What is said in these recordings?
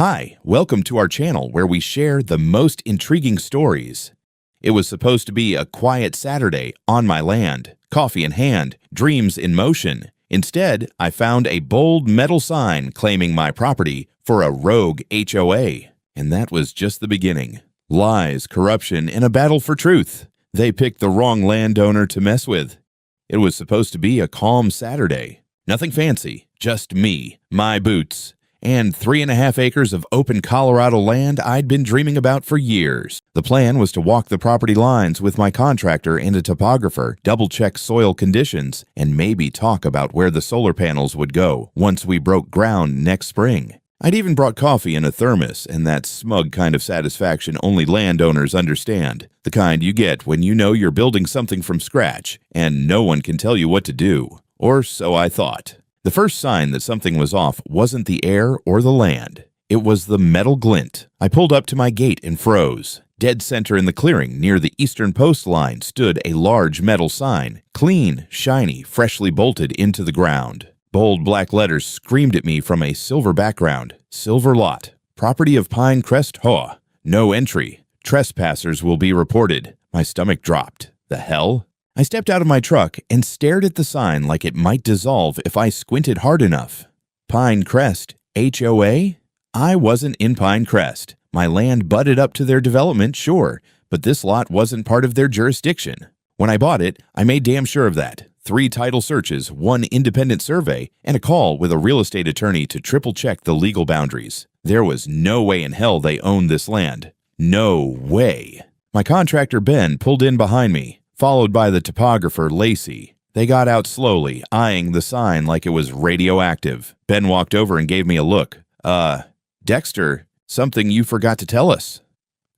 Hi, welcome to our channel where we share the most intriguing stories. It was supposed to be a quiet Saturday on my land, coffee in hand, dreams in motion. Instead, I found a bold metal sign claiming my property for a rogue HOA. And that was just the beginning. Lies, corruption, and a battle for truth. They picked the wrong landowner to mess with. It was supposed to be a calm Saturday. Nothing fancy, just me, my boots, and 3.5 acres of open Colorado land I'd been dreaming about for years. The plan was to walk the property lines with my contractor and a topographer, double-check soil conditions, and maybe talk about where the solar panels would go once we broke ground next spring. I'd even brought coffee in a thermos and that smug kind of satisfaction only landowners understand, the kind you get when you know you're building something from scratch and no one can tell you what to do. Or so I thought. The first sign that something was off wasn't the air or the land. It was the metal glint. I pulled up to my gate and froze. Dead center in the clearing near the eastern post line stood a large metal sign, clean, shiny, freshly bolted into the ground. Bold black letters screamed at me from a silver background. Silver lot. Property of Pinecrest HOA. No entry. Trespassers will be reported. My stomach dropped. The hell? I stepped out of my truck and stared at the sign like it might dissolve if I squinted hard enough. Pinecrest HOA? I wasn't in Pinecrest. My land butted up to their development, sure, but this lot wasn't part of their jurisdiction. When I bought it, I made damn sure of that. 3 title searches, 1 independent survey, and a call with a real estate attorney to triple-check the legal boundaries. There was no way in hell they owned this land. No way. My contractor, Ben, pulled in behind me, followed by the topographer, Lacey. They got out slowly, eyeing the sign like it was radioactive. Ben walked over and gave me a look. Dexter, something you forgot to tell us."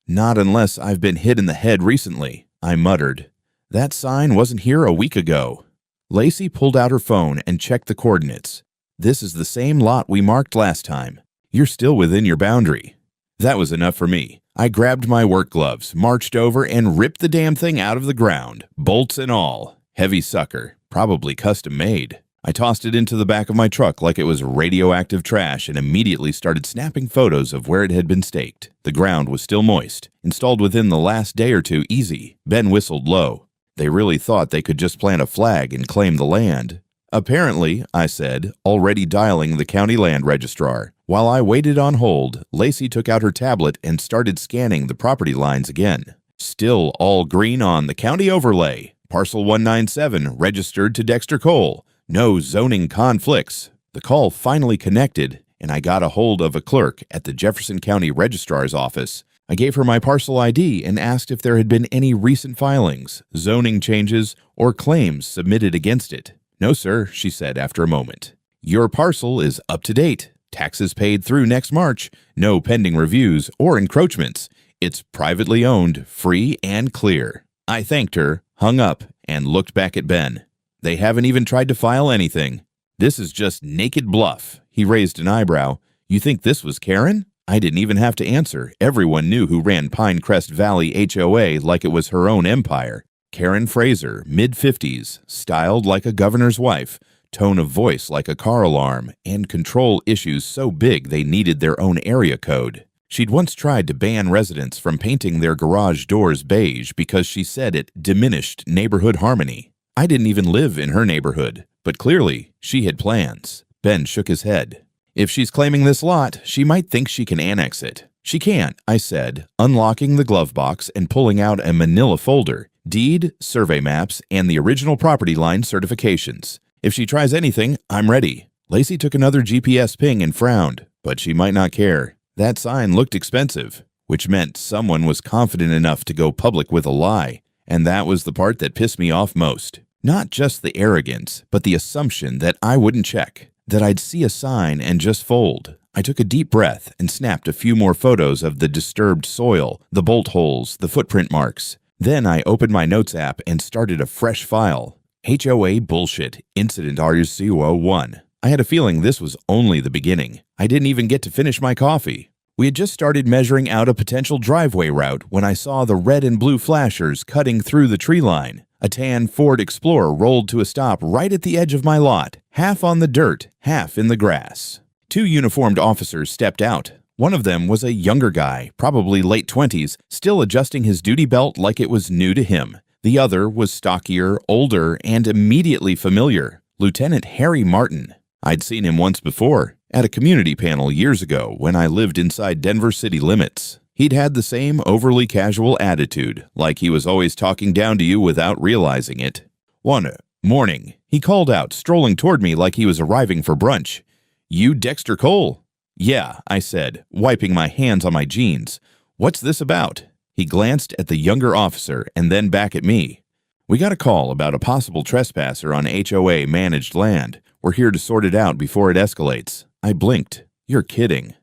"Not unless I've been hit in the head recently," I muttered. "That sign wasn't here a week ago." Lacey pulled out her phone and checked the coordinates. "This is the same lot we marked last time. You're still within your boundary." That was enough for me. I grabbed my work gloves, marched over, and ripped the damn thing out of the ground, bolts and all. Heavy sucker, probably custom made. I tossed it into the back of my truck like it was radioactive trash and immediately started snapping photos of where it had been staked. The ground was still moist. Installed within the last day or two, easy. Ben whistled low. They really thought they could just plant a flag and claim the land. "Apparently," I said, already dialing the county land registrar. While I waited on hold, Lacey took out her tablet and started scanning the property lines again. Still all green on the county overlay. Parcel 197 registered to Dexter Cole. No zoning conflicts. The call finally connected, and I got a hold of a clerk at the Jefferson County Registrar's office. I gave her my parcel ID and asked if there had been any recent filings, zoning changes, or claims submitted against it. "No, sir," she said after a moment. "Your parcel is up to date. Taxes paid through next March. No pending reviews or encroachments. It's privately owned, free and clear." I thanked her, hung up, and looked back at Ben. "They haven't even tried to file anything. This is just naked bluff." He raised an eyebrow. "You think this was Karen?" I didn't even have to answer. Everyone knew who ran Pinecrest Valley HOA like it was her own empire. Karen Fraser, mid-50s, styled like a governor's wife, tone of voice like a car alarm, and control issues so big they needed their own area code. She'd once tried to ban residents from painting their garage doors beige because she said it diminished neighborhood harmony. I didn't even live in her neighborhood, but clearly she had plans. Ben shook his head. "If she's claiming this lot, she might think she can annex it." "She can't," I said, unlocking the glove box and pulling out a manila folder, deed, survey maps, and the original property line certifications. "If she tries anything, I'm ready." Lacey took another GPS ping and frowned, but she might not care. That sign looked expensive, which meant someone was confident enough to go public with a lie, and that was the part that pissed me off most. Not just the arrogance, but the assumption that I wouldn't check, that I'd see a sign and just fold. I took a deep breath and snapped a few more photos of the disturbed soil, the bolt holes, the footprint marks. Then I opened my notes app and started a fresh file. HOA bullshit, incident RC01. I had a feeling this was only the beginning. I didn't even get to finish my coffee. We had just started measuring out a potential driveway route when I saw the red and blue flashers cutting through the tree line. A tan Ford Explorer rolled to a stop right at the edge of my lot, half on the dirt, half in the grass. 2 uniformed officers stepped out. One of them was a younger guy, probably late 20s, still adjusting his duty belt like it was new to him. The other was stockier, older, and immediately familiar, Lieutenant Harry Martin. I'd seen him once before, at a community panel years ago when I lived inside Denver city limits. He'd had the same overly casual attitude, like he was always talking down to you without realizing it. One morning, he called out, strolling toward me like he was arriving for brunch. "You Dexter Cole?" "Yeah," I said, wiping my hands on my jeans. "What's this about?" He glanced at the younger officer and then back at me. "We got a call about a possible trespasser on HOA managed land. We're here to sort it out before it escalates." I blinked. "You're kidding."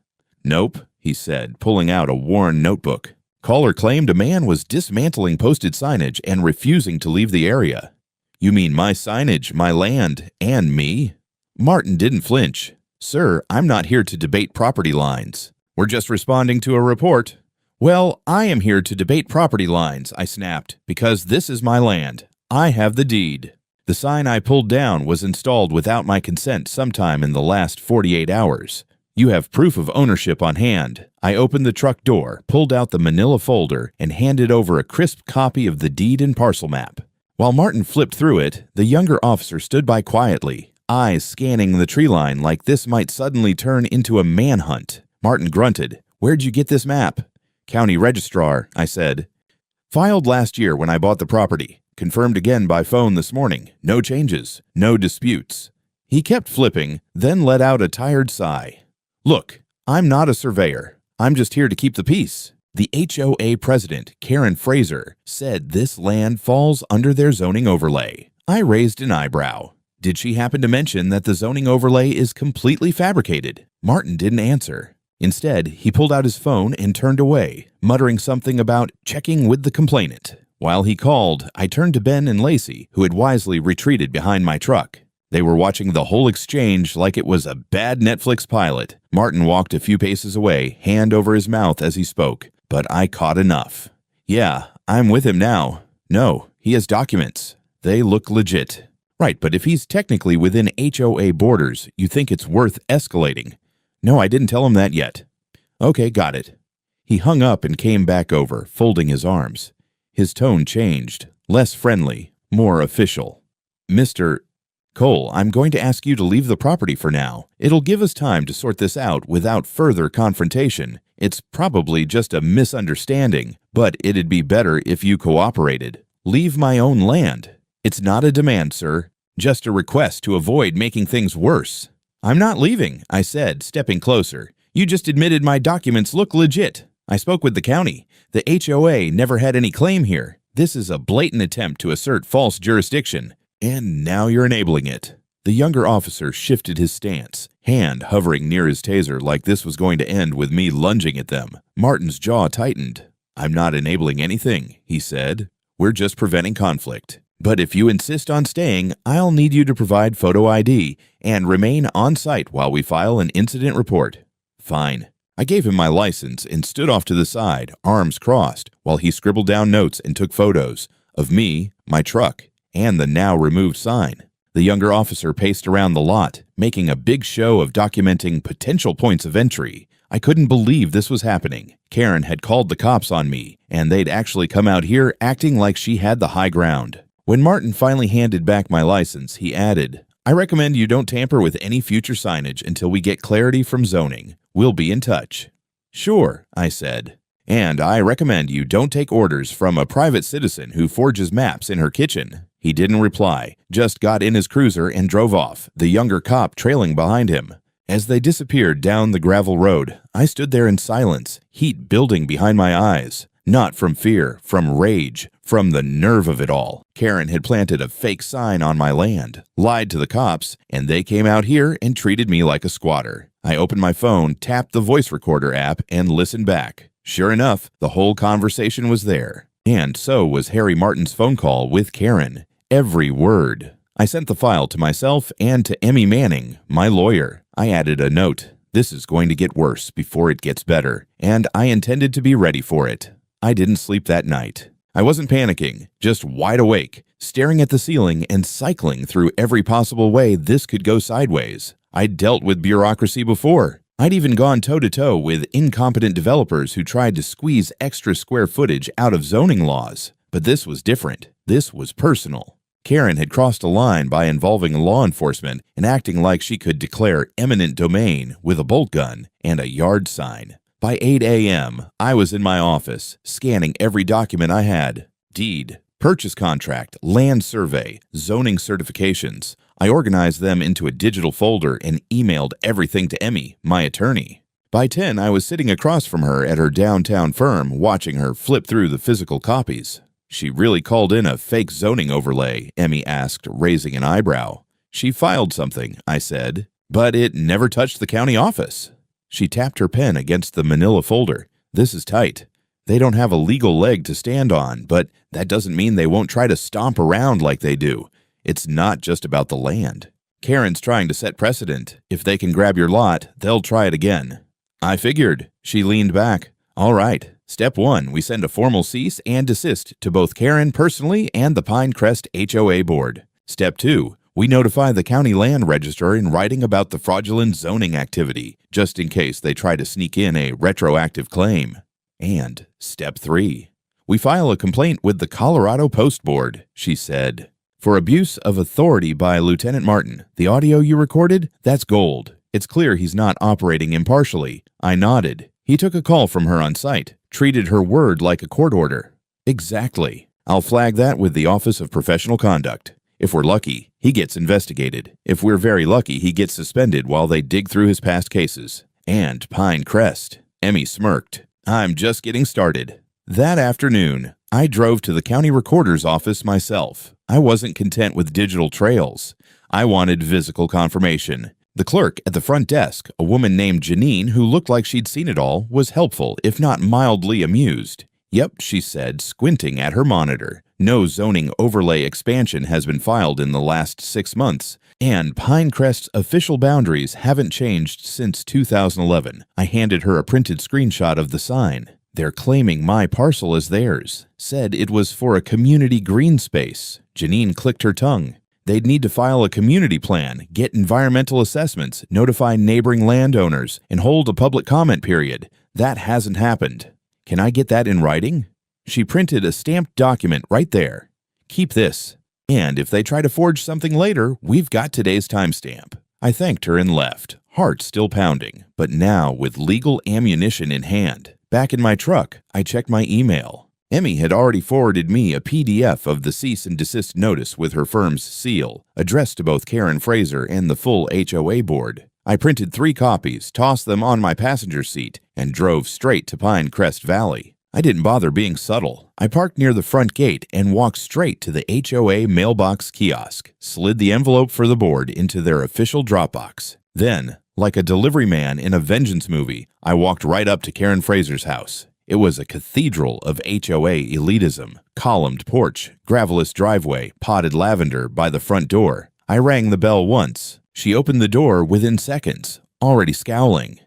"Nope," he said, pulling out a worn notebook. "Caller claimed a man was dismantling posted signage and refusing to leave the area." "You mean my signage, my land, and me?" Martin didn't flinch. "Sir, I'm not here to debate property lines. We're just responding to a report." "Well, I am here to debate property lines," I snapped, "because this is my land. I have the deed." The sign I pulled down was installed without my consent sometime in the last 48 hours. "You have proof of ownership on hand." I opened the truck door, pulled out the manila folder, and handed over a crisp copy of the deed and parcel map. While Martin flipped through it, the younger officer stood by quietly, eyes scanning the tree line like this might suddenly turn into a manhunt. Martin grunted. "Where'd you get this map?" "County registrar," I said. "Filed last year when I bought the property. Confirmed again by phone this morning. No changes. No disputes." He kept flipping, then let out a tired sigh. "Look, I'm not a surveyor. I'm just here to keep the peace. The HOA president, Karen Fraser, said this land falls under their zoning overlay." I raised an eyebrow. Did she happen to mention that the zoning overlay is completely fabricated? Martin didn't answer. Instead, he pulled out his phone and turned away, muttering something about checking with the complainant. While he called, I turned to Ben and Lacey, who had wisely retreated behind my truck. They were watching the whole exchange like it was a bad Netflix pilot. Martin walked a few paces away, hand over his mouth as he spoke, but I caught enough. "Yeah, I'm with him now." "No, he has documents. They look legit." "Right, but if he's technically within HOA borders, you think it's worth escalating." "No, I didn't tell him that yet." "Okay, got it." He hung up and came back over, folding his arms. His tone changed, less friendly, more official. "Mr. Cole, I'm going to ask you to leave the property for now. It'll give us time to sort this out without further confrontation. It's probably just a misunderstanding, but it'd be better if you cooperated. Leave my own land." "It's not a demand, sir. Just a request to avoid making things worse." "I'm not leaving," I said, stepping closer. "You just admitted my documents look legit. I spoke with the county. The HOA never had any claim here. This is a blatant attempt to assert false jurisdiction, and now you're enabling it." The younger officer shifted his stance, hand hovering near his taser like this was going to end with me lunging at them. Martin's jaw tightened. "I'm not enabling anything," he said. "We're just preventing conflict. But if you insist on staying, I'll need you to provide photo ID and remain on site while we file an incident report." "Fine." I gave him my license and stood off to the side, arms crossed, while he scribbled down notes and took photos of me, my truck, and the now removed sign. The younger officer paced around the lot, making a big show of documenting potential points of entry. I couldn't believe this was happening. Karen had called the cops on me, and they'd actually come out here acting like she had the high ground. When Martin finally handed back my license, he added, "I recommend you don't tamper with any future signage until we get clarity from zoning. We'll be in touch." "Sure," I said. "And I recommend you don't take orders from a private citizen who forges maps in her kitchen." He didn't reply, just got in his cruiser and drove off, the younger cop trailing behind him. As they disappeared down the gravel road, I stood there in silence, heat building behind my eyes. Not from fear, from rage, from the nerve of it all. Karen had planted a fake sign on my land, lied to the cops, and they came out here and treated me like a squatter. I opened my phone, tapped the voice recorder app, and listened back. Sure enough, the whole conversation was there. And so was Harry Martin's phone call with Karen. Every word. I sent the file to myself and to Emmy Manning, my lawyer. I added a note. This is going to get worse before it gets better, and I intended to be ready for it. I didn't sleep that night. I wasn't panicking, just wide awake, staring at the ceiling and cycling through every possible way this could go sideways. I'd dealt with bureaucracy before. I'd even gone toe-to-toe with incompetent developers who tried to squeeze extra square footage out of zoning laws. But this was different. This was personal. Karen had crossed a line by involving law enforcement and acting like she could declare eminent domain with a bolt gun and a yard sign. By 8 a.m., I was in my office, scanning every document I had. Deed, purchase contract, land survey, zoning certifications. I organized them into a digital folder and emailed everything to Emmy, my attorney. By 10, I was sitting across from her at her downtown firm, watching her flip through the physical copies. She really called in a fake zoning overlay, Emmy asked, raising an eyebrow. She filed something, I said, but it never touched the county office. She tapped her pen against the manila folder. This is tight. They don't have a legal leg to stand on, but that doesn't mean they won't try to stomp around like they do. It's not just about the land. Karen's trying to set precedent. If they can grab your lot, they'll try it again. I figured. She leaned back. All right. Step 1, we send a formal cease and desist to both Karen personally and the Pinecrest HOA board. Step 2, we notify the county land register in writing about the fraudulent zoning activity, just in case they try to sneak in a retroactive claim. And Step 3, we file a complaint with the Colorado Post Board, she said. For abuse of authority by Lieutenant Martin, the audio you recorded, that's gold. It's clear he's not operating impartially. I nodded. He took a call from her on site, treated her word like a court order. Exactly. I'll flag that with the Office of Professional Conduct. If we're lucky, he gets investigated. If we're very lucky, he gets suspended while they dig through his past cases. And Pinecrest. Emmy smirked. I'm just getting started. That afternoon, I drove to the county recorder's office myself. I wasn't content with digital trails. I wanted physical confirmation. The clerk at the front desk, a woman named Janine who looked like she'd seen it all, was helpful, if not mildly amused. Yep, she said, squinting at her monitor. No zoning overlay expansion has been filed in the last 6 months, and Pinecrest's official boundaries haven't changed since 2011. I handed her a printed screenshot of the sign. They're claiming my parcel as theirs. Said it was for a community green space. Janine clicked her tongue. They'd need to file a community plan, get environmental assessments, notify neighboring landowners, and hold a public comment period. That hasn't happened. Can I get that in writing? She printed a stamped document right there. Keep this. And if they try to forge something later, we've got today's timestamp. I thanked her and left, heart still pounding, but now with legal ammunition in hand. Back in my truck, I checked my email. Emmy had already forwarded me a PDF of the cease and desist notice with her firm's seal, addressed to both Karen Fraser and the full HOA board. I printed 3 copies, tossed them on my passenger seat, and drove straight to Pinecrest Valley. I didn't bother being subtle. I parked near the front gate and walked straight to the HOA mailbox kiosk, slid the envelope for the board into their official Dropbox. Then, like a delivery man in a vengeance movie, I walked right up to Karen Fraser's house. It was a cathedral of HOA elitism, columned porch, gravelous driveway, potted lavender by the front door. I rang the bell once. She opened the door within seconds, already scowling.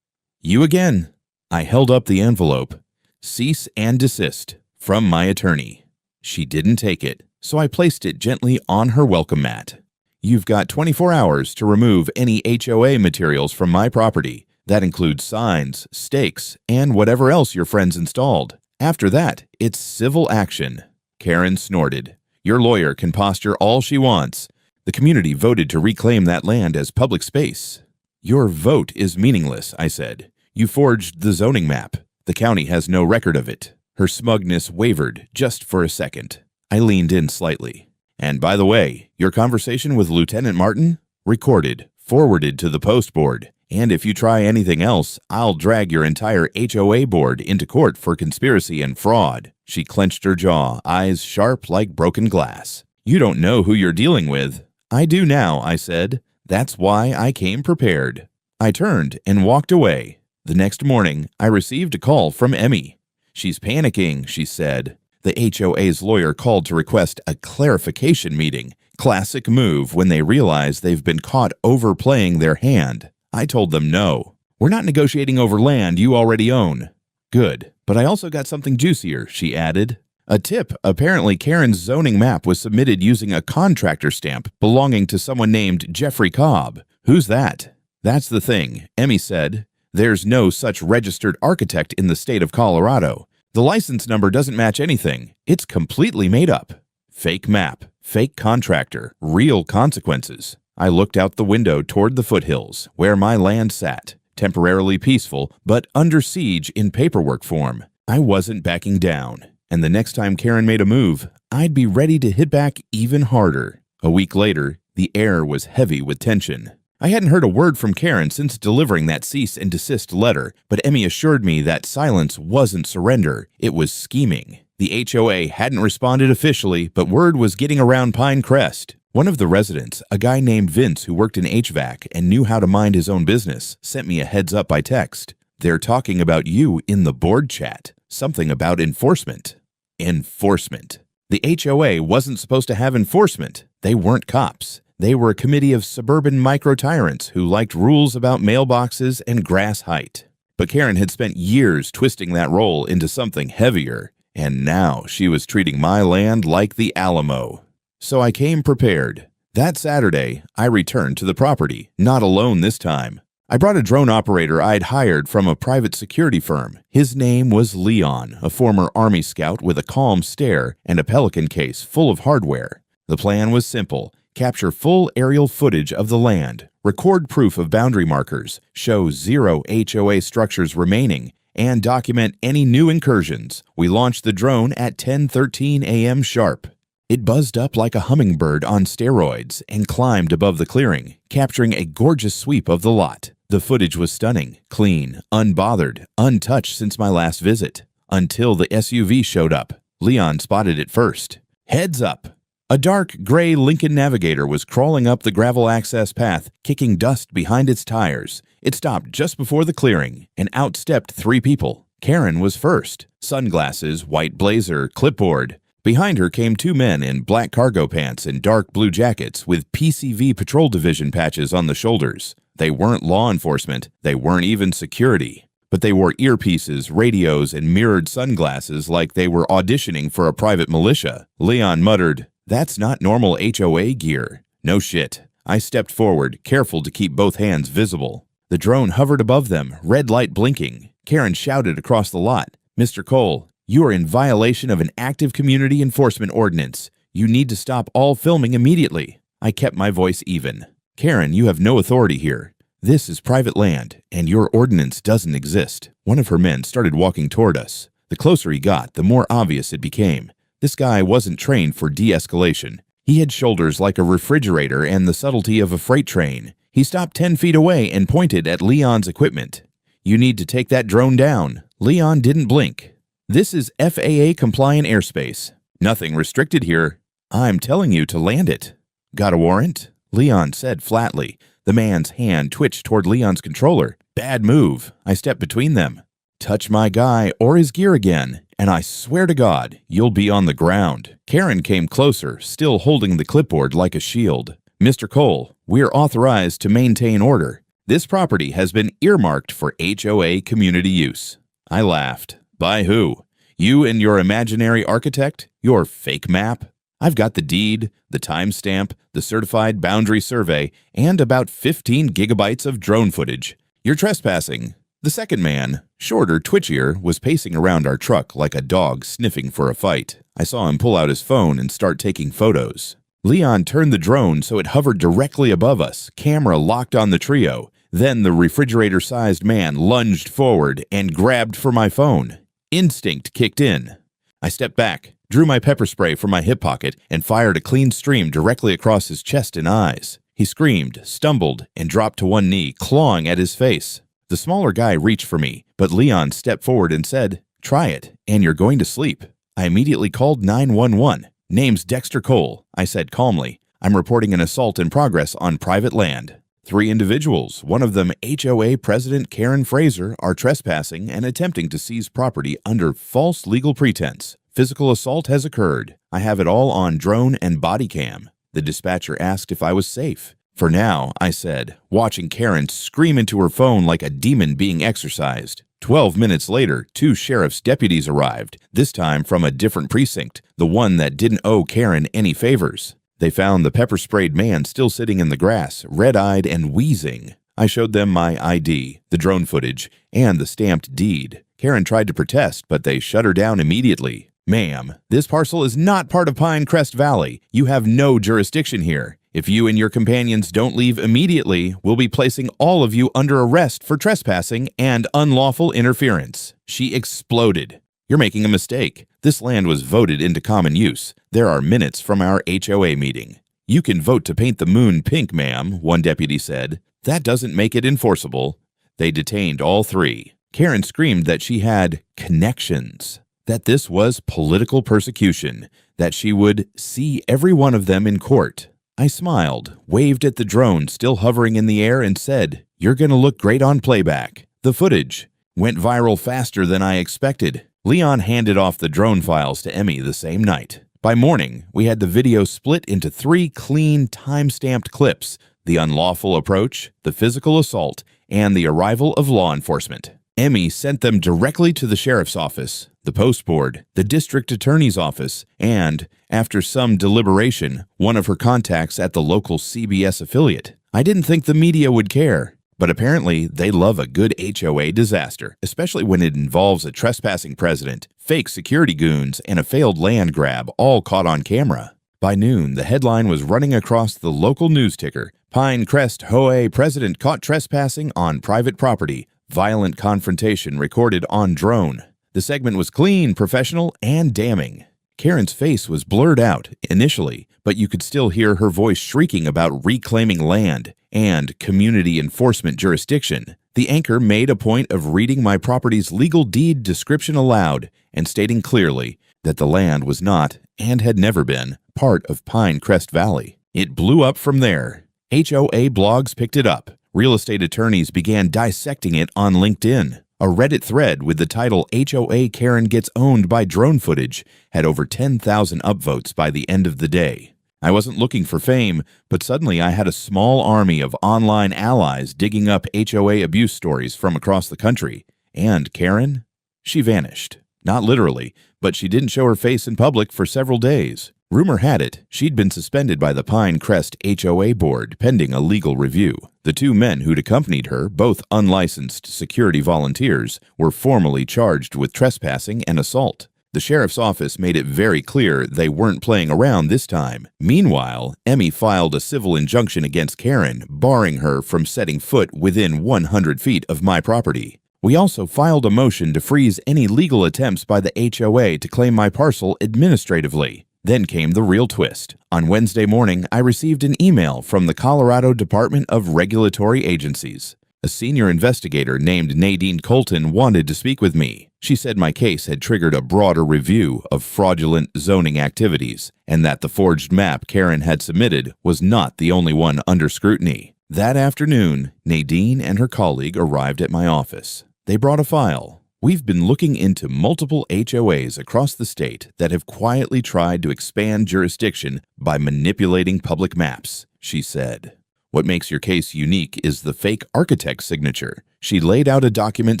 You again. I held up the envelope. Cease and desist, from my attorney. She didn't take it, so I placed it gently on her welcome mat. You've got 24 hours to remove any HOA materials from my property. That includes signs, stakes, and whatever else your friends installed. After that, it's civil action. Karen snorted. Your lawyer can posture all she wants. The community voted to reclaim that land as public space. Your vote is meaningless, I said. You forged the zoning map. The county has no record of it. Her smugness wavered just for a second. I leaned in slightly. And by the way, your conversation with Lieutenant Martin? Recorded, forwarded to the post board. And if you try anything else, I'll drag your entire HOA board into court for conspiracy and fraud. She clenched her jaw, eyes sharp like broken glass. You don't know who you're dealing with. I do now, I said. That's why I came prepared. I turned and walked away. The next morning, I received a call from Emmy. She's panicking, she said. The HOA's lawyer called to request a clarification meeting. Classic move when they realize they've been caught overplaying their hand. I told them no. We're not negotiating over land you already own. Good, but I also got something juicier, she added. A tip, apparently Karen's zoning map was submitted using a contractor stamp belonging to someone named Jeffrey Cobb. Who's that? That's the thing, Emmy said. There's no such registered architect in the state of Colorado. The license number doesn't match anything. It's completely made up. Fake map, fake contractor, real consequences. I looked out the window toward the foothills, where my land sat, temporarily peaceful, but under siege in paperwork form. I wasn't backing down, and the next time Karen made a move, I'd be ready to hit back even harder. A week later, the air was heavy with tension. I hadn't heard a word from Karen since delivering that cease and desist letter, but Emmy assured me that silence wasn't surrender, it was scheming. The HOA hadn't responded officially, but word was getting around Pinecrest. One of the residents, a guy named Vince who worked in HVAC and knew how to mind his own business, sent me a heads up by text. They're talking about you in the board chat. Something about enforcement. Enforcement. The HOA wasn't supposed to have enforcement. They weren't cops. They were a committee of suburban micro-tyrants who liked rules about mailboxes and grass height. But Karen had spent years twisting that role into something heavier, and now she was treating my land like the Alamo. So I came prepared. That Saturday, I returned to the property, not alone this time. I brought a drone operator I'd hired from a private security firm. His name was Leon, a former Army scout with a calm stare and a Pelican case full of hardware. The plan was simple. Capture full aerial footage of the land, record proof of boundary markers, show 0 HOA structures remaining, and document any new incursions. We launched the drone at 10:13 a.m. sharp. It buzzed up like a hummingbird on steroids and climbed above the clearing, capturing a gorgeous sweep of the lot. The footage was stunning, clean, unbothered, untouched since my last visit. Until the SUV showed up. Leon spotted it first. Heads up! A dark gray Lincoln Navigator was crawling up the gravel access path, kicking dust behind its tires. It stopped just before the clearing, and out stepped 3 people. Karen was first. Sunglasses, white blazer, clipboard. Behind her came 2 men in black cargo pants and dark blue jackets with PCV Patrol Division patches on the shoulders. They weren't law enforcement. They weren't even security. But they wore earpieces, radios, and mirrored sunglasses like they were auditioning for a private militia. Leon muttered, "That's not normal HOA gear." No shit. I stepped forward, careful to keep both hands visible. The drone hovered above them, red light blinking. Karen shouted across the lot, "Mr. Cole, you are in violation of an active community enforcement ordinance. You need to stop all filming immediately." I kept my voice even. "Karen, you have no authority here. This is private land, and your ordinance doesn't exist." One of her men started walking toward us. The closer he got, the more obvious it became. This guy wasn't trained for de-escalation. He had shoulders like a refrigerator and the subtlety of a freight train. He stopped 10 feet away and pointed at Leon's equipment. "You need to take that drone down." Leon didn't blink. "This is FAA-compliant airspace. Nothing restricted here. I'm telling you to land it." "Got a warrant?" Leon said flatly. The man's hand twitched toward Leon's controller. "Bad move." I stepped between them. "Touch my guy or his gear again, and I swear to God, you'll be on the ground." Karen came closer, still holding the clipboard like a shield. "Mr. Cole, we're authorized to maintain order. This property has been earmarked for HOA community use." I laughed. "By who? You and your imaginary architect? Your fake map?" "I've got the deed, the timestamp, the certified boundary survey, and about 15 gigabytes of drone footage. You're trespassing." The second man, shorter, twitchier, was pacing around our truck like a dog sniffing for a fight. I saw him pull out his phone and start taking photos. Leon turned the drone so it hovered directly above us, camera locked on the trio. Then the refrigerator-sized man lunged forward and grabbed for my phone. Instinct kicked in. I stepped back, drew my pepper spray from my hip pocket, and fired a clean stream directly across his chest and eyes. He screamed, stumbled, and dropped to one knee, clawing at his face. The smaller guy reached for me, but Leon stepped forward and said, "Try it, and you're going to sleep." I immediately called 911. "Name's Dexter Cole," I said calmly. "I'm reporting an assault in progress on private land. 3 individuals, one of them HOA President Karen Fraser, are trespassing and attempting to seize property under false legal pretense. Physical assault has occurred. I have it all on drone and body cam." The dispatcher asked if I was safe. "For now," I said, watching Karen scream into her phone like a demon being exorcised. 12 minutes later, 2 sheriff's deputies arrived, this time from a different precinct, the one that didn't owe Karen any favors. They found the pepper-sprayed man still sitting in the grass, red-eyed and wheezing. I showed them my ID, the drone footage, and the stamped deed. Karen tried to protest, but they shut her down immediately. "Ma'am, this parcel is not part of Pinecrest Valley. You have no jurisdiction here. If you and your companions don't leave immediately, we'll be placing all of you under arrest for trespassing and unlawful interference." She exploded. "You're making a mistake. This land was voted into common use. There are minutes from our HOA meeting." "You can vote to paint the moon pink, ma'am," one deputy said. "That doesn't make it enforceable." They detained all three. Karen screamed that she had connections, that this was political persecution, that she would see every one of them in court. I smiled, waved at the drone still hovering in the air, and said, "You're going to look great on playback." The footage went viral faster than I expected. Leon handed off the drone files to Emmy the same night. By morning, we had the video split into 3 clean, time-stamped clips: the unlawful approach, the physical assault, and the arrival of law enforcement. Emmy sent them directly to the sheriff's office, the post board, the district attorney's office, and, after some deliberation, one of her contacts at the local CBS affiliate. I didn't think the media would care, but apparently they love a good HOA disaster, especially when it involves a trespassing president, fake security goons, and a failed land grab, all caught on camera. By noon, the headline was running across the local news ticker: "Pinecrest HOA president caught trespassing on private property. Violent confrontation recorded on drone." The segment was clean, professional, and damning. Karen's face was blurred out initially, but you could still hear her voice shrieking about reclaiming land and community enforcement jurisdiction. The anchor made a point of reading my property's legal deed description aloud and stating clearly that the land was not, and had never been, part of Pinecrest Valley. It blew up from there. HOA blogs picked it up. Real estate attorneys began dissecting it on LinkedIn. A Reddit thread with the title "HOA Karen Gets Owned by Drone Footage" had over 10,000 upvotes by the end of the day. I wasn't looking for fame, but suddenly I had a small army of online allies digging up HOA abuse stories from across the country. And Karen? She vanished. Not literally, but she didn't show her face in public for several days. Rumor had it she'd been suspended by the Pinecrest HOA board pending a legal review. The 2 men who'd accompanied her, both unlicensed security volunteers, were formally charged with trespassing and assault. The sheriff's office made it very clear they weren't playing around this time. Meanwhile, Emmy filed a civil injunction against Karen, barring her from setting foot within 100 feet of my property. We also filed a motion to freeze any legal attempts by the HOA to claim my parcel administratively. Then came the real twist. On Wednesday morning, I received an email from the Colorado Department of Regulatory Agencies. A senior investigator named Nadine Colton wanted to speak with me. She said my case had triggered a broader review of fraudulent zoning activities, and that the forged map Karen had submitted was not the only one under scrutiny. That afternoon, Nadine and her colleague arrived at my office. They brought a file. "We've been looking into multiple HOAs across the state that have quietly tried to expand jurisdiction by manipulating public maps," she said. "What makes your case unique is the fake architect's signature." She laid out a document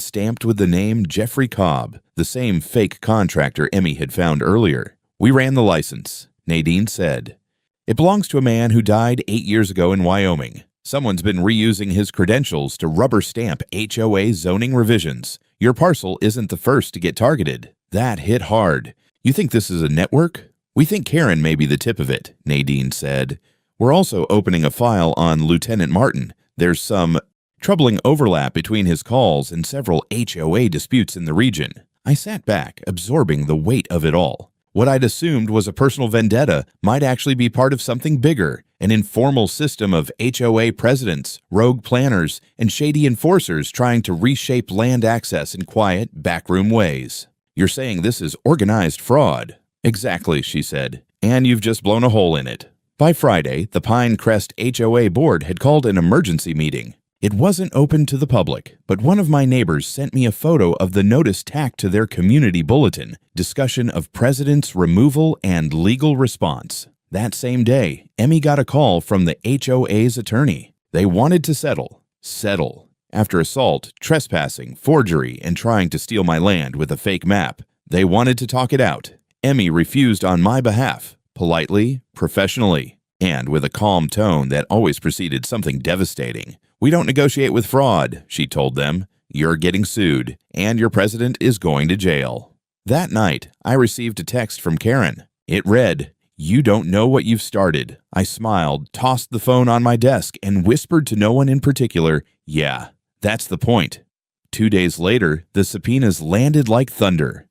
stamped with the name Jeffrey Cobb, the same fake contractor Emmy had found earlier. "We ran the license," Nadine said. "It belongs to a man who died 8 years ago in Wyoming. Someone's been reusing his credentials to rubber stamp HOA zoning revisions. Your parcel isn't the first to get targeted." That hit hard. "You think this is a network?" "We think Karen may be the tip of it," Nadine said. "We're also opening a file on Lieutenant Martin. There's some troubling overlap between his calls and several HOA disputes in the region." I sat back, absorbing the weight of it all. What I'd assumed was a personal vendetta might actually be part of something bigger, an informal system of HOA presidents, rogue planners, and shady enforcers trying to reshape land access in quiet, backroom ways. "You're saying this is organized fraud?" "Exactly," she said, "and you've just blown a hole in it." By Friday, the Pinecrest HOA board had called an emergency meeting. It wasn't open to the public, but one of my neighbors sent me a photo of the notice tacked to their community bulletin: discussion of president's removal and legal response. That same day, Emmy got a call from the HOA's attorney. They wanted to settle. After assault, trespassing, forgery, and trying to steal my land with a fake map, they wanted to talk it out. Emmy refused on my behalf, politely, professionally, and with a calm tone that always preceded something devastating. "We don't negotiate with fraud," she told them. "You're getting sued, and your president is going to jail." That night, I received a text from Karen. It read, "You don't know what you've started." I smiled, tossed the phone on my desk, and whispered to no one in particular, "Yeah, that's the point." 2 days later, the subpoenas landed like thunder.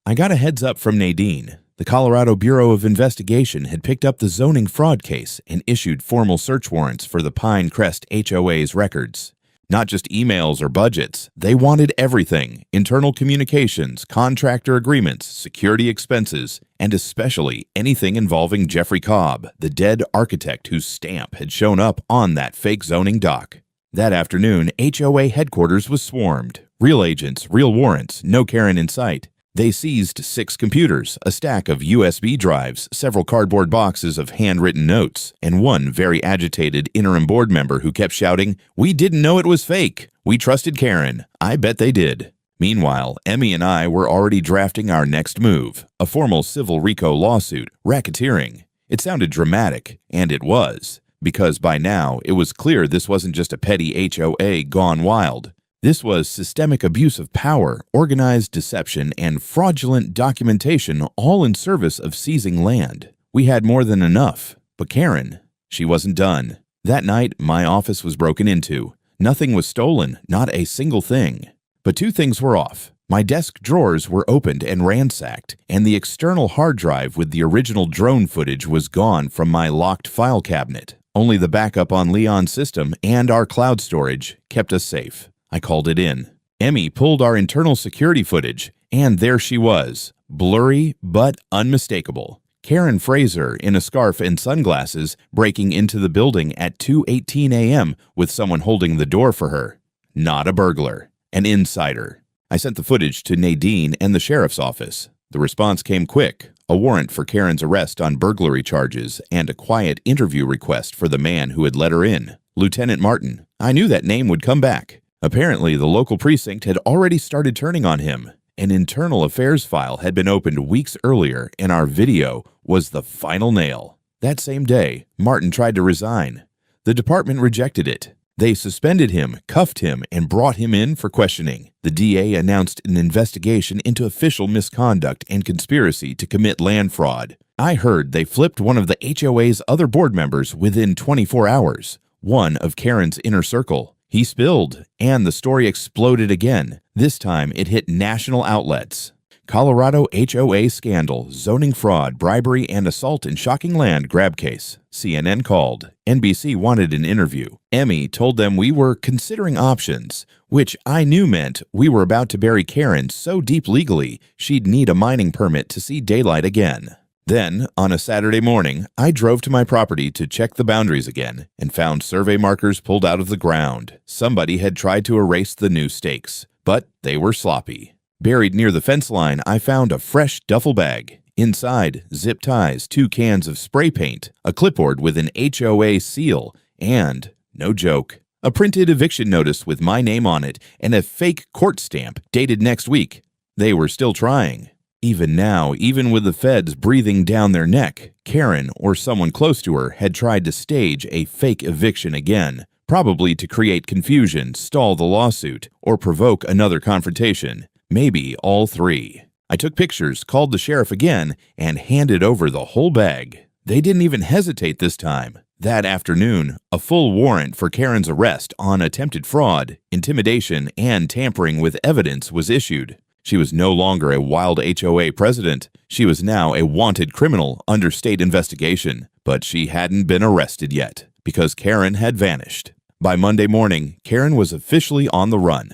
I got a heads up from Nadine. The Colorado Bureau of Investigation had picked up the zoning fraud case and issued formal search warrants for the Pine Crest HOA's records. Not just emails or budgets, they wanted everything: internal communications, contractor agreements, security expenses, and especially anything involving Jeffrey Cobb, the dead architect whose stamp had shown up on that fake zoning doc. That afternoon, HOA headquarters was swarmed. Real agents, real warrants, no Karen in sight. They seized 6 computers, a stack of USB drives, several cardboard boxes of handwritten notes, and one very agitated interim board member who kept shouting, "We didn't know it was fake. We trusted Karen. I bet they did." Meanwhile, Emmy and I were already drafting our next move, a formal civil RICO lawsuit, racketeering. It sounded dramatic, and it was, because by now it was clear this wasn't just a petty HOA gone wild. This was systemic abuse of power, organized deception, and fraudulent documentation, all in service of seizing land. We had more than enough. But Karen, she wasn't done. That night, my office was broken into. Nothing was stolen, not a single thing. But 2 things were off. My desk drawers were opened and ransacked, and the external hard drive with the original drone footage was gone from my locked file cabinet. Only the backup on Leon's system and our cloud storage kept us safe. I called it in. Emmy pulled our internal security footage, and there she was, blurry but unmistakable. Karen Fraser, in a scarf and sunglasses, breaking into the building at 2:18 a.m. with someone holding the door for her. Not a burglar, an insider. I sent the footage to Nadine and the sheriff's office. The response came quick: a warrant for Karen's arrest on burglary charges and a quiet interview request for the man who had let her in, Lieutenant Martin. I knew that name would come back. Apparently, the local precinct had already started turning on him. An internal affairs file had been opened weeks earlier, and our video was the final nail. That same day, Martin tried to resign. The department rejected it. They suspended him, cuffed him, and brought him in for questioning. The DA announced an investigation into official misconduct and conspiracy to commit land fraud. I heard they flipped one of the HOA's other board members within 24 hours, one of Karen's inner circle. He spilled, and the story exploded again. This time, it hit national outlets. Colorado HOA scandal, zoning fraud, bribery, and assault in shocking land grab case. CNN called. NBC wanted an interview. Emmy told them we were considering options, which I knew meant we were about to bury Karen so deep legally she'd need a mining permit to see daylight again. Then, on a Saturday morning, I drove to my property to check the boundaries again and found survey markers pulled out of the ground. Somebody had tried to erase the new stakes, but they were sloppy. Buried near the fence line, I found a fresh duffel bag. Inside, zip ties, 2 cans of spray paint, a clipboard with an HOA seal, and, no joke, a printed eviction notice with my name on it and a fake court stamp dated next week. They were still trying. Even now, even with the feds breathing down their neck, Karen, or someone close to her, had tried to stage a fake eviction again, probably to create confusion, stall the lawsuit, or provoke another confrontation. Maybe all 3. I took pictures, called the sheriff again, and handed over the whole bag. They didn't even hesitate this time. That afternoon, a full warrant for Karen's arrest on attempted fraud, intimidation, and tampering with evidence was issued. She was no longer a wild HOA president. She was now a wanted criminal under state investigation. But she hadn't been arrested yet, because Karen had vanished. By Monday morning, Karen was officially on the run.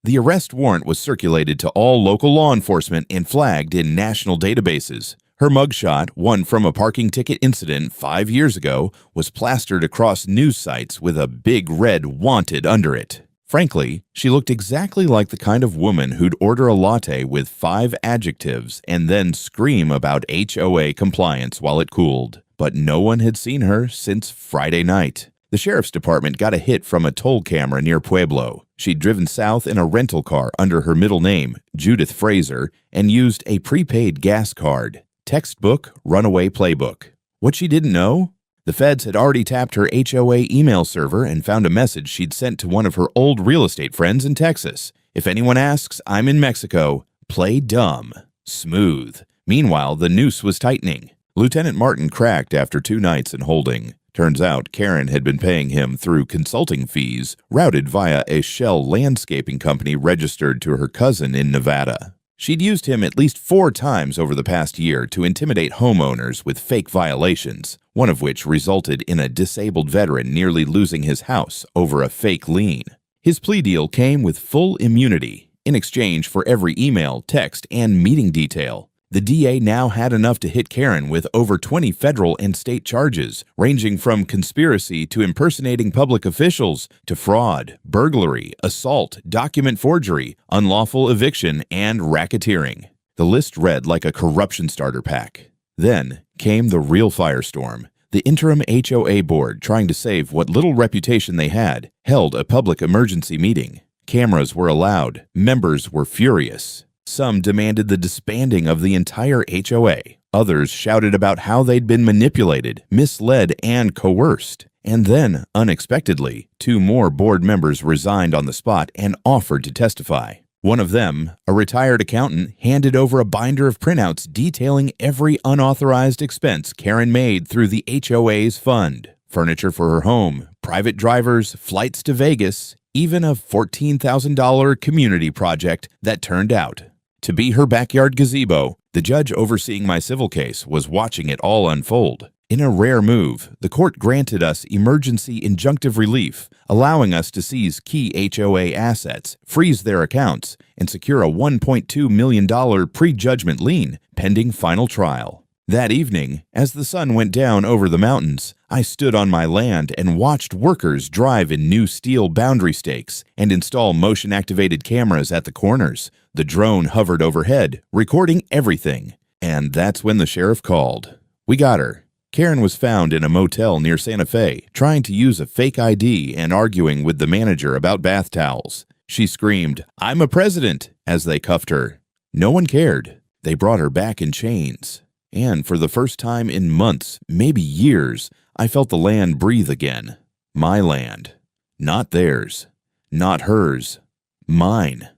The arrest warrant was circulated to all local law enforcement and flagged in national databases. Her mugshot, one from a parking ticket incident 5 years ago, was plastered across news sites with a big red "wanted" under it. Frankly, she looked exactly like the kind of woman who'd order a latte with 5 adjectives and then scream about HOA compliance while it cooled. But no one had seen her since Friday night. The sheriff's department got a hit from a toll camera near Pueblo. She'd driven south in a rental car under her middle name, Judith Fraser, and used a prepaid gas card. Textbook runaway playbook. What she didn't know? The feds had already tapped her HOA email server and found a message she'd sent to one of her old real estate friends in Texas. If anyone asks, I'm in Mexico. Play dumb. Smooth. Meanwhile, the noose was tightening. Lieutenant Martin cracked after 2 nights in holding. Turns out Karen had been paying him through consulting fees routed via a shell landscaping company registered to her cousin in Nevada. She'd used him at least 4 times over the past year to intimidate homeowners with fake violations, one of which resulted in a disabled veteran nearly losing his house over a fake lien. His plea deal came with full immunity in exchange for every email, text, and meeting detail. The DA now had enough to hit Karen with over 20 federal and state charges, ranging from conspiracy to impersonating public officials to fraud, burglary, assault, document forgery, unlawful eviction, and racketeering. The list read like a corruption starter pack. Then came the real firestorm. The interim HOA board, trying to save what little reputation they had, held a public emergency meeting. Cameras were allowed. Members were furious. Some demanded the disbanding of the entire HOA. Others shouted about how they'd been manipulated, misled, and coerced. And then, unexpectedly, 2 more board members resigned on the spot and offered to testify. One of them, a retired accountant, handed over a binder of printouts detailing every unauthorized expense Karen made through the HOA's fund. Furniture for her home, private drivers, flights to Vegas, even a $14,000 community project that turned out to be her backyard gazebo. The judge overseeing my civil case was watching it all unfold. In a rare move, the court granted us emergency injunctive relief, allowing us to seize key HOA assets, freeze their accounts, and secure a $1.2 million pre-judgment lien pending final trial. That evening, as the sun went down over the mountains, I stood on my land and watched workers drive in new steel boundary stakes and install motion-activated cameras at the corners. The drone hovered overhead, recording everything. And that's when the sheriff called. We got her. Karen was found in a motel near Santa Fe, trying to use a fake ID and arguing with the manager about bath towels. She screamed, "I'm a president," as they cuffed her. No one cared. They brought her back in chains. And for the first time in months, maybe years, I felt the land breathe again. My land. Not theirs. Not hers. Mine.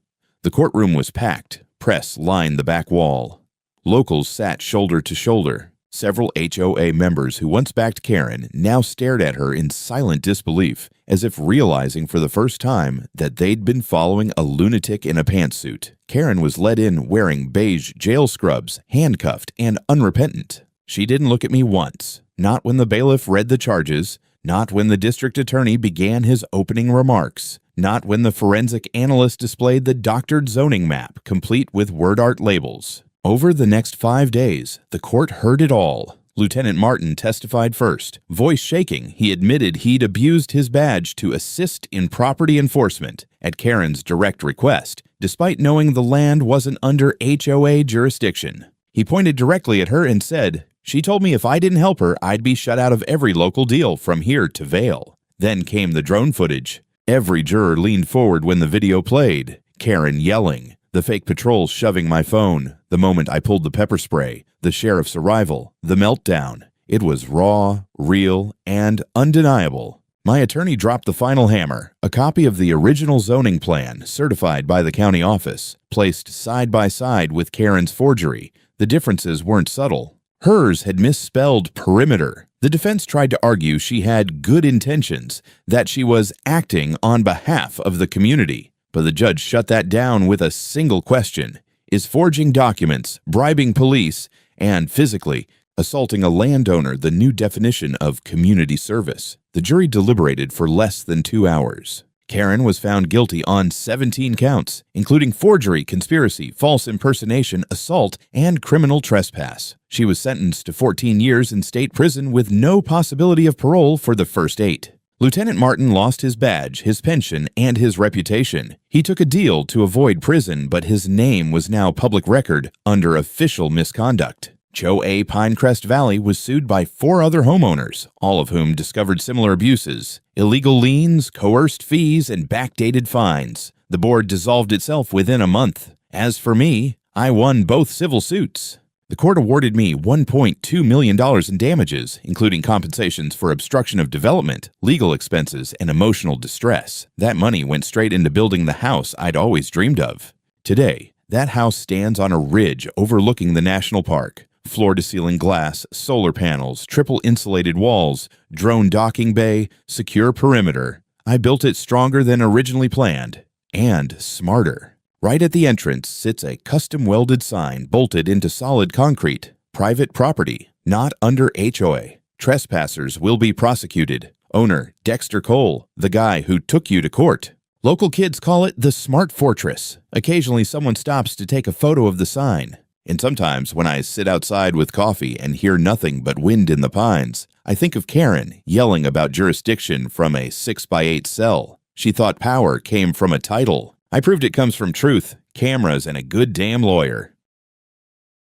The courtroom was packed. Press lined the back wall. Locals sat shoulder to shoulder. Several HOA members who once backed Karen now stared at her in silent disbelief, as if realizing for the first time that they'd been following a lunatic in a pantsuit. Karen was let in wearing beige jail scrubs, handcuffed, and unrepentant. She didn't look at me once, not when the bailiff read the charges, not when the district attorney began his opening remarks, not when the forensic analyst displayed the doctored zoning map, complete with word art labels. Over the next 5 days, the court heard it all. Lieutenant Martin testified first. Voice shaking, he admitted he'd abused his badge to assist in property enforcement at Karen's direct request, despite knowing the land wasn't under HOA jurisdiction. He pointed directly at her and said, "She told me if I didn't help her, I'd be shut out of every local deal from here to Vail." Then came the drone footage. Every juror leaned forward when the video played. Karen yelling. The fake patrol shoving my phone, the moment I pulled the pepper spray, the sheriff's arrival, the meltdown. It was raw, real, and undeniable. My attorney dropped the final hammer, a copy of the original zoning plan, certified by the county office, placed side by side with Karen's forgery. The differences weren't subtle. Hers had misspelled perimeter. The defense tried to argue she had good intentions, that she was acting on behalf of the community. But the judge shut that down with a single question. Is forging documents, bribing police, and physically assaulting a landowner the new definition of community service? The jury deliberated for less than 2 hours. Karen was found guilty on 17 counts, including forgery, conspiracy, false impersonation, assault, and criminal trespass. She was sentenced to 14 years in state prison with no possibility of parole for the first 8. Lieutenant Martin lost his badge, his pension, and his reputation. He took a deal to avoid prison, but his name was now public record under official misconduct. HOA Pinecrest Valley was sued by 4 other homeowners, all of whom discovered similar abuses: illegal liens, coerced fees, and backdated fines. The board dissolved itself within a month. As for me, I won both civil suits. The court awarded me $1.2 million in damages, including compensations for obstruction of development, legal expenses, and emotional distress. That money went straight into building the house I'd always dreamed of. Today, that house stands on a ridge overlooking the national park. Floor-to-ceiling glass, solar panels, triple insulated walls, drone docking bay, secure perimeter. I built it stronger than originally planned, and smarter. Right at the entrance sits a custom-welded sign bolted into solid concrete. Private property, not under HOA. Trespassers will be prosecuted. Owner, Dexter Cole, the guy who took you to court. Local kids call it the Smart Fortress. Occasionally someone stops to take a photo of the sign. And sometimes when I sit outside with coffee and hear nothing but wind in the pines, I think of Karen yelling about jurisdiction from a 6x8 cell. She thought power came from a title. I proved it comes from truth, cameras, and a good damn lawyer.